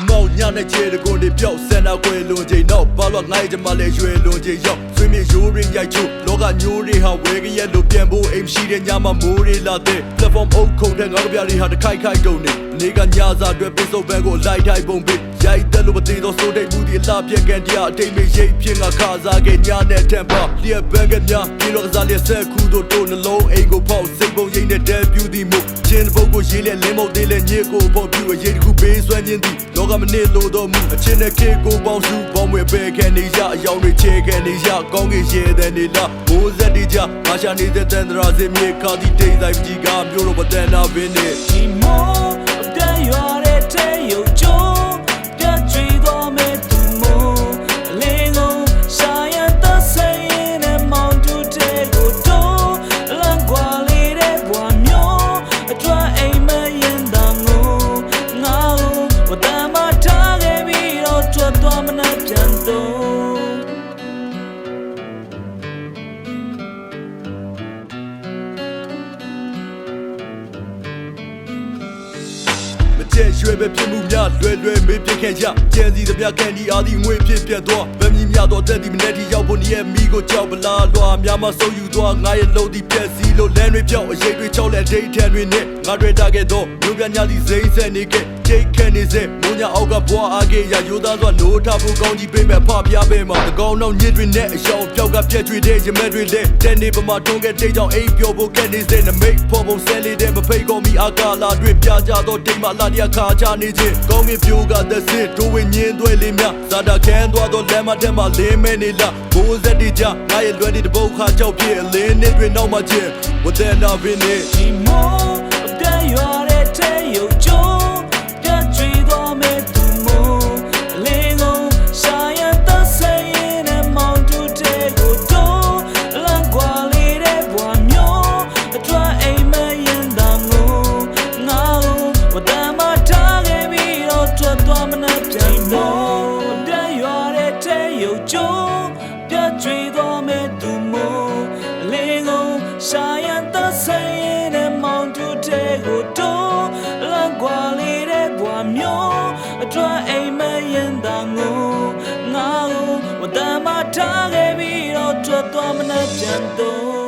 မောင်ညနဲ့ချေတကွန်တွေပြောက်ဆန္ဒကွယ်လွန်ချိန်တော့ဘာလို့ငိုင်းကြမှာလဲရွယ်လွန်ချိန်ရောက်ဆွေးမြေရိုးရင်းရိုက်ချို့လောကညိုးတွေဟာဝဲကရက်လို့ပြန်ဖို့အိမ်ရှိတဲ့ညမှာမိုးတွေလာတဲ့ platform အုပ်ခုံတဲ့ငါတို့ပြတွေဟာတခိုက်ခိုက်တုံနေအနေကညစာအတွက်ပစ္စုပန်ကိုလိုက်ထိုက်ပုံပေးရိုက်တယ်လို့မသိတော့စိုးတိတ်မှုဒီအလားပြက်ကန်တရားအတိတ်မေရိပ်ဖြစ်ငါခါစားခဲ့ညနဲ့တန်ပါလျက်ဘန်ကများဒီလိုကစားလျက်ဆက်ခုတို့တို့နှလုံးအိမ်ကိုဖောက်စိတ်ပုံရိပ်နဲ့တဲပြူသည်မို့ချင်းဘုတ်ကိုရေးလက်လင်းမုတ်သေးလက်ညစ်ကိုဖောက်ပြူရေးတစ်ခုပေးစွမ်းခြင်းသည်လောကမနစ်လို့တော့မှုအချင်းနဲ့ခေကိုပေါင်းစုပေါင်းဝဲပဲခံနေရအယောင်တွေချေခံနေရကောင်းကင်ရဲတဲ့နေလားမိုးဆက်တီကြမရှာနေတဲ့တန်တရာစင်မြေခါဒီတိတ်တိုင်းကြီးကမျိုးတော့မတန်နာဘင်းနဲ့ဒီမောတန်ရွာတဲ့ထဲရုပ်ချိုးပြတ်ကြွေတော်မဲ့သူမို့အလင်းကုန်ရှာရတဆိုင်နဲ့မောင်တူတဲ့ကိုတော့အလံကွာလေးတဲ့ဘွာမျိုးအတွာအိမ်မရင်တန်ကိုငါ့ကိုဝတ္တမထားခဲ့ပြီးတော့ထွက်သွားမနဲ့ပြန်တော့ရွှေပဲပြမှုများလွယ်လွယ်မေးပြခဲ့ကြကျန်စီသမျှကန်ဒီအားဒီငွေဖြစ်ပြတ်သွားဗမီများတော့တက်ဒီမနေ့ဒီရောက်ဖို့နေရဲ့မိကိုကြောက်ပလားလွာများမဆုံးယူသွားငါရဲ့လုံးဒီပြက်စီလို့လမ်းတွေပြောက်အရေးတွေချောက်လက်ဒိတ်ထန်တွေနဲ့ငါတွေတာခဲ့တော့မျိုးပြညာစီစိမ့်ဆက်နေခဲ့ချိတ်ခဲနေစေမိုးညာအောက်ကဘွားအားကေရရိုးသားစွာနိုးထဖို့ကောင်းကြီးပေးမဲ့ဖပြပေးမှာတကောင်းနောက်ညစ်တွေနဲ့အယောင်ပြောက်ကပြက်ကျွေတဲ့ရမက်တွေနဲ့တဲနေပမာတွန်းခဲ့တိတ်ကြောင့်အိမ်ပြောဖို့ခဲ့နေစေနမိတ်ဖို့ပုံဆဲလေးတဲ့မဖိတ်ကောမီအာကာလာတွေပြကြတော့တိတ်မလာတရားခါချနေခြင်းကောင်းကင်ပြိုကသက်စစ်ဒိုးဝင်းညင်းသွဲလေးများဇာတာခဲသွားတော့လမ်းမထက်မှာလင်းမဲနေလားဘိုးဆက်တီကြငါရဲ့လွယ်တဲ့တပုတ်ခါကြောက်ပြည့်အလင်းနဲ့တွေနောက်မှချင်းဝတ်တဲ့နာပင်နဲ့ဒီမောတန်ရွာတဲ့ထဲရုပ်ချိုးပြတ်ကြွေတော်မဲ့သူမို့အလင်းကုန်ရှာရတဆိုင်နဲ့မောင်တူတဲ့ကိုတော့အလံကွာလေးတဲ့ဘွာမျိုးအတွာအိမ်မရင်တန်ကိုငါ့ကိုဝတ္တမထားခဲ့ပြီးတော့ထွက်သွားမနဲ့ပြန်တော့တန်ရွာတဲ့ထဲရုပ်ချိုးပြတ်ကြွေတော်မဲ့သူမို့အလင်းကုန်ရှာရတဆိုင်နဲ့မောင်တူတဲ့ကိုတော့အလံကွာလေးတဲ့ဘွာမျိုးအတွာအိမ်မရင်တန်ကိုငါ့ကိုဝတ္တမထားခဲ့ပြီးတော့ထွက်သွားမနဲ့ပြန်တော့